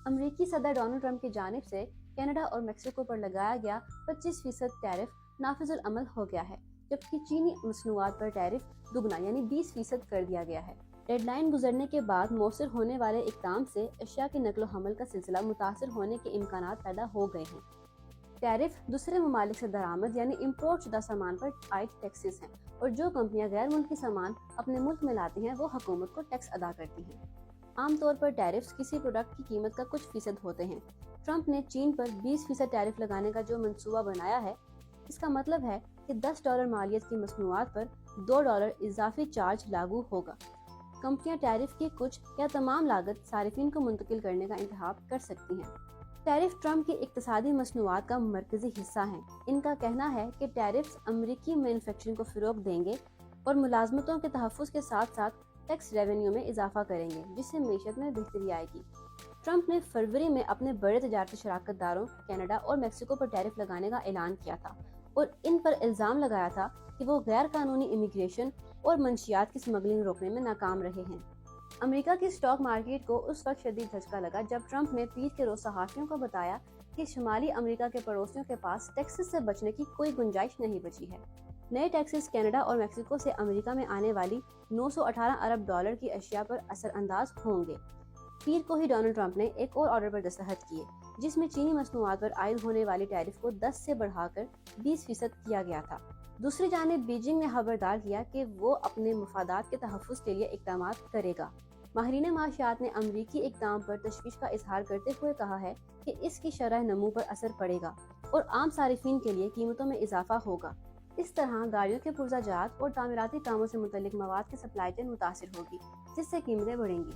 अमरीकी सदर Donald Trump की जानिब से कनाडा और मेक्सिको पर लगाया गया 25% टैरिफ नाफिजुल अमल हो गया है, जबकि चीनी मसनूआत पर टैरिफ दुगना यानी 20% कर दिया गया है। डेडलाइन गुजरने के बाद मौसर होने वाले इक़दाम से अशिया के नकलो हमल का सिलसिला मुतासर होने के इम्कानात पैदा हो गए हैं। टैरिफ दूसरे ममालिक से दरामद यानी इम्पोर्ट शुदा सामान पर आयद टैक्सेस हैं, और जो कंपनियां गैर मुल्की सामान अपने मुल्क में लाती हैं वो हुकूमत को टैक्स अदा करती हैं। आमतौर पर टैरिफ्स किसी प्रोडक्ट की कीमत का कुछ फीसद होते हैं। ट्रंप ने चीन पर 20% टैरिफ लगाने का जो मंसूबा बनाया है, इसका मतलब है कि $10 मालियत की मसनूआत पर $2 इजाफी चार्ज लागू होगा। कंपनियां टैरिफ की कुछ या तमाम लागत सारिफिन को मुंतकिल करने का इंतखाब कर सकती हैं। टैरिफ ट्रंप की इक्तिसादी मसनूआत का मरकजी हिस्सा हैं। इनका कहना है कि टैरिफ्स अमरीकी मैन्युफैक्चरिंग को फ़रोग़ देंगे और मुलाजमतों के तहफ़्फ़ुज़ के साथ साथ टैक्स रेवेन्यू में इजाफा करेंगे, जिससे मईशत में बेहतरी आएगी। ट्रंप ने फरवरी में अपने बड़े तजारती शराकत दारों कनाडा और मेक्सिको पर टैरिफ लगाने का ऐलान किया था और इन पर इल्ज़ाम लगाया था कि वो गैर कानूनी इमिग्रेशन और मंशियात की स्मगलिंग रोकने में नाकाम रहे हैं। अमेरिका की स्टॉक मार्केट को उस वक्त शदीद झटका लगा जब ट्रंप ने पीर के रोज सहाफ़ियों को बताया कि शुमाली अमेरिका के पड़ोसियों के पास टैक्सेस से बचने की कोई गुंजाइश नहीं बची है। नए टैक्सेस कनाडा और मेक्सिको से अमेरिका में आने वाली 918 अरब डॉलर की अशिया पर असरअंदाज होंगे। पीर को ही डोनाल्ड ट्रंप ने एक और ऑर्डर पर दस्तखत किए, जिसमें चीनी मसनूआत पर आयद होने वाली टैरिफ को 10 से बढ़ाकर 20% किया गया था। दूसरी जानिब बीजिंग ने खबरदार किया कि वो अपने मफादात के तहफ़्फ़ुज़ के लिए इक़दाम करेगा। माहिरीन माशियात ने अमरीकी इक़दाम पर तशवीश का इजहार करते हुए कहा है कि इसकी शरह नमू पर असर पड़ेगा और आम सारिफिन के लिए कीमतों में इजाफा होगा। इस तरह गाड़ियों के पुर्जाजात और तामीराती कामों से मुतल्लिक मवाद की सप्लाई चेन मुतासिर होगी, जिससे कीमतें बढ़ेंगी।